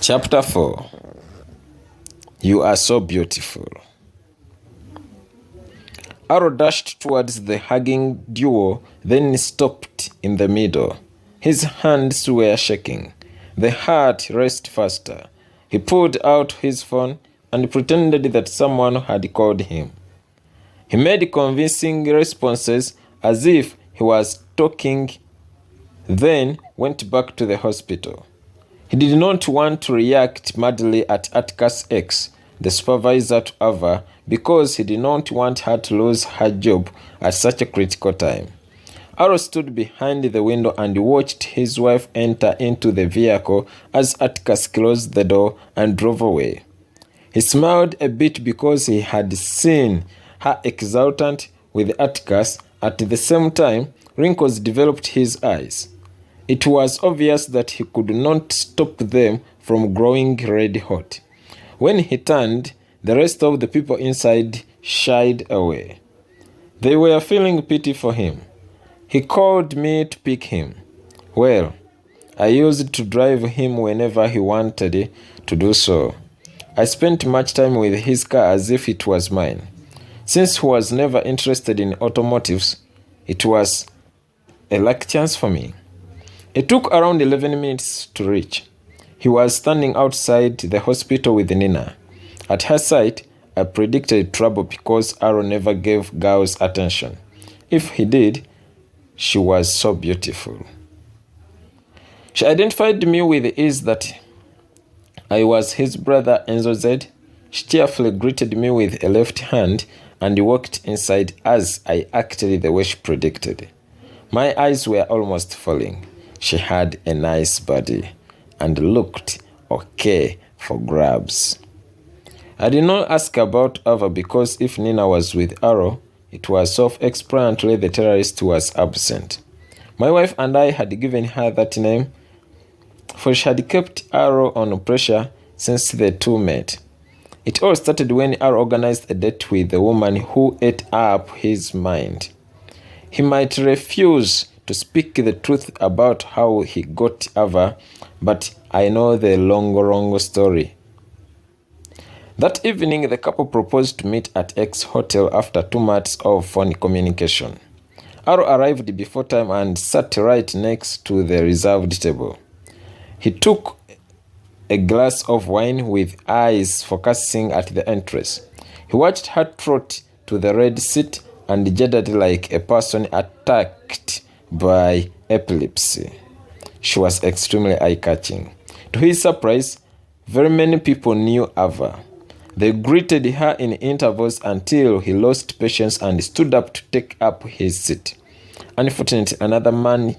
Chapter 4. You are so beautiful. Aro dashed towards the hugging duo, then stopped in the middle. His hands were shaking. The heart raced faster. He pulled out his phone and pretended that someone had called him. He made convincing responses as if he was talking, then went back to the hospital. He did not want to react madly at Atticus X, the supervisor to Ava, because he did not want her to lose her job at such a critical time. Aro stood behind the window and watched his wife enter into the vehicle as Atticus closed the door and drove away. He smiled a bit because he had seen her exultant with Atticus. At the same time, wrinkles developed his eyes. It was obvious that he could not stop them from growing red hot. When he turned, the rest of the people inside shied away. They were feeling pity for him. He called me to pick him. Well, I used to drive him whenever he wanted to do so. I spent much time with his car as if it was mine. Since he was never interested in automotives, it was a lucky chance for me. It took around 11 minutes to reach. He was standing outside the hospital with Nina. At her sight, I predicted trouble because Aro never gave girls attention. If he did, she was so beautiful. She identified me with ease that I was his brother Enzo Z. She cheerfully greeted me with a left hand and walked inside as I acted the way she predicted. My eyes were almost falling. She had a nice body and looked okay for grabs. I did not ask about Ava because if Nina was with Aro, it was self-explanatory the terrorist was absent. My wife and I had given her that name, for she had kept Aro on pressure since the two met. It all started when Aro organized a date with a woman who ate up his mind. He might refuse to speak the truth about how he got Ava, but I know the long story. That evening, the couple proposed to meet at X Hotel after 2 months of phone communication. Aro arrived before time and sat right next to the reserved table. He took a glass of wine with eyes focusing at the entrance. He watched her trot to the red seat and jaded like a person attacked by epilepsy. She was extremely eye-catching. To his surprise, very many people knew Ava. They greeted her in intervals until he lost patience and stood up to take up his seat. Unfortunately, another man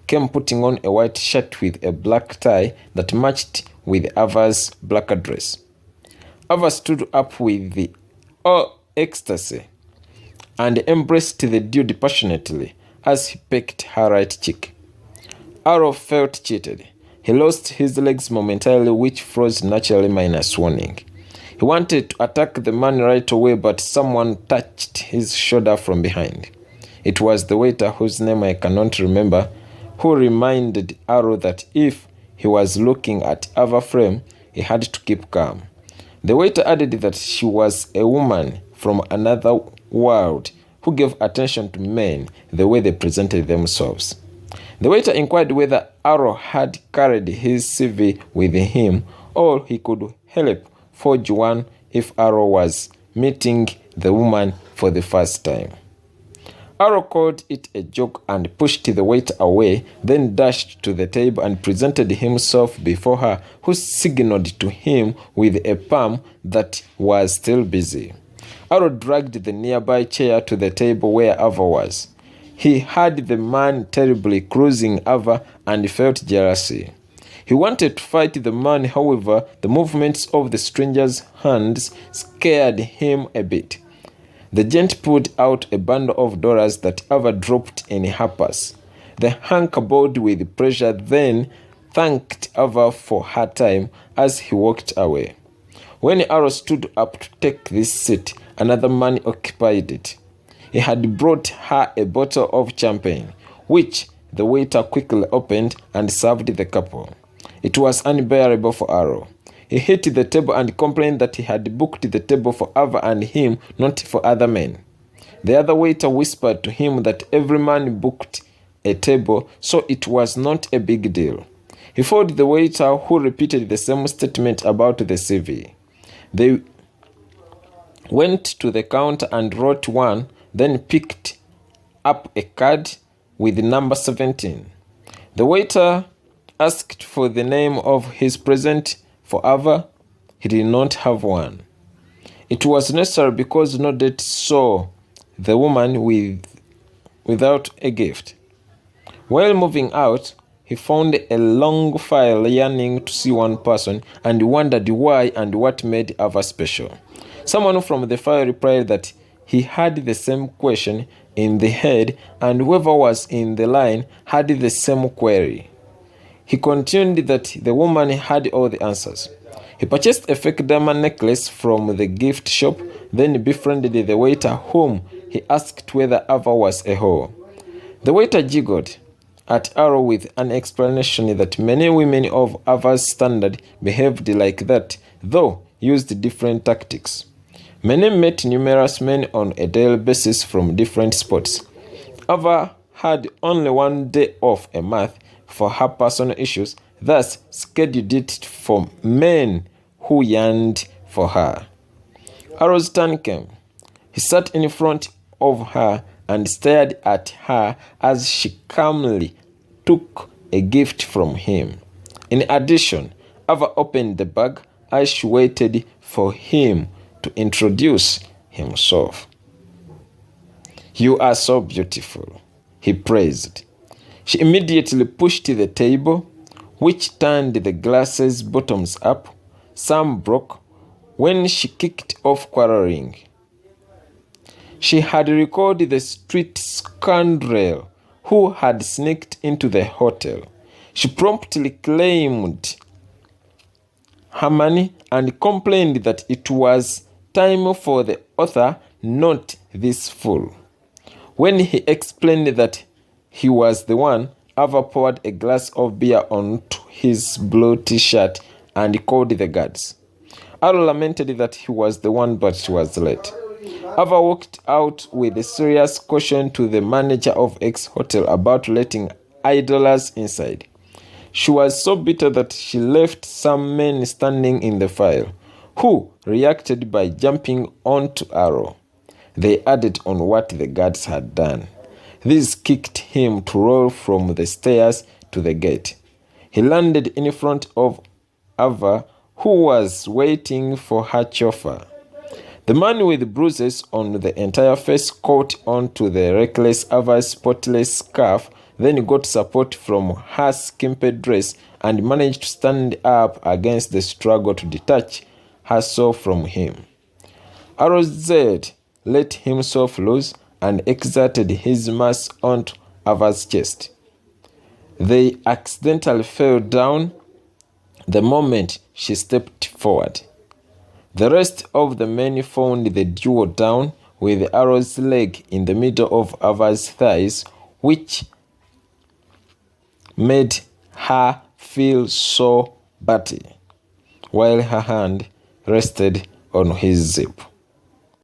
came putting on a white shirt with a black tie that matched with Ava's black dress. Ava stood up with the ecstasy and embraced the dude passionately as he pecked her right cheek. Aro felt cheated. He lost his legs momentarily, which froze naturally minus warning. He wanted to attack the man right away, but someone touched his shoulder from behind. It was the waiter, whose name I cannot remember, who reminded Aro that if he was looking at Ava frame, he had to keep calm. The waiter added that she was a woman from another world who gave attention to men the way they presented themselves. The waiter inquired whether Aro had carried his CV with him or he could help forge one if Aro was meeting the woman for the first time. Aro called it a joke and pushed the waiter away, then dashed to the table and presented himself before her, who signaled to him with a palm that was still busy. Aro dragged the nearby chair to the table where Ava was. He had the man terribly cruising Ava and felt jealousy. He wanted to fight the man, however, the movements of the stranger's hands scared him a bit. The gent pulled out a bundle of dollars that Ava dropped in her purse. The hunk bowed with pressure, then thanked Ava for her time as he walked away. When Aro stood up to take this seat, another man occupied it. He had brought her a bottle of champagne, which the waiter quickly opened and served the couple. It was unbearable for Aro. He hit the table and complained that he had booked the table for Ava and him, not for other men. The other waiter whispered to him that every man booked a table, so it was not a big deal. He followed the waiter, who repeated the same statement about the CV. They went to the counter and wrote one, then picked up a card with number 17. The waiter asked for the name of his present for Ava. He did not have one. It was necessary because no date saw the woman without a gift. While moving out, he found a long file yearning to see one person and wondered why and what made Ava special. Someone from the file replied that he had the same question in the head and whoever was in the line had the same query. He continued that the woman had all the answers. He purchased a fake diamond necklace from the gift shop, then befriended the waiter whom he asked whether Ava was a whore. The waiter giggled at Aro with an explanation that many women of Ava's standard behaved like that, though used different tactics. Many met numerous men on a daily basis from different spots. Ava had only one day off a month for her personal issues, thus scheduled it for men who yearned for her. Aro's turn came. He sat in front of her and stared at her as she calmly took a gift from him. In addition, Ava opened the bag as she waited for him to introduce himself. "You are so beautiful," he praised. She immediately pushed the table, which turned the glasses bottoms up. Some broke when she kicked off quarreling. She had recalled the street scoundrel who had sneaked into the hotel. She promptly claimed her money and complained that it was time for the author, not this fool. When he explained that he was the one, Ava poured a glass of beer onto his blue t-shirt and called the guards. Aro lamented that he was the one, but she was late. Ava walked out with a serious caution to the manager of X Hotel about letting idlers inside. She was so bitter that she left some men standing in the file, who reacted by jumping onto Aro. They added on what the guards had done. These kicked him to roll from the stairs to the gate. He landed in front of Ava, who was waiting for her chauffeur. The man with bruises on the entire face caught onto the reckless Ava's spotless scarf, then got support from her skimpy dress and managed to stand up against the struggle to detach herself from him. Aurangzeb let himself loose and exerted his mass onto Ava's chest. They accidentally fell down the moment she stepped forward. The rest of the men found the duo down with Aro's leg in the middle of Ava's thighs, which made her feel so batty, while her hand rested on his zip.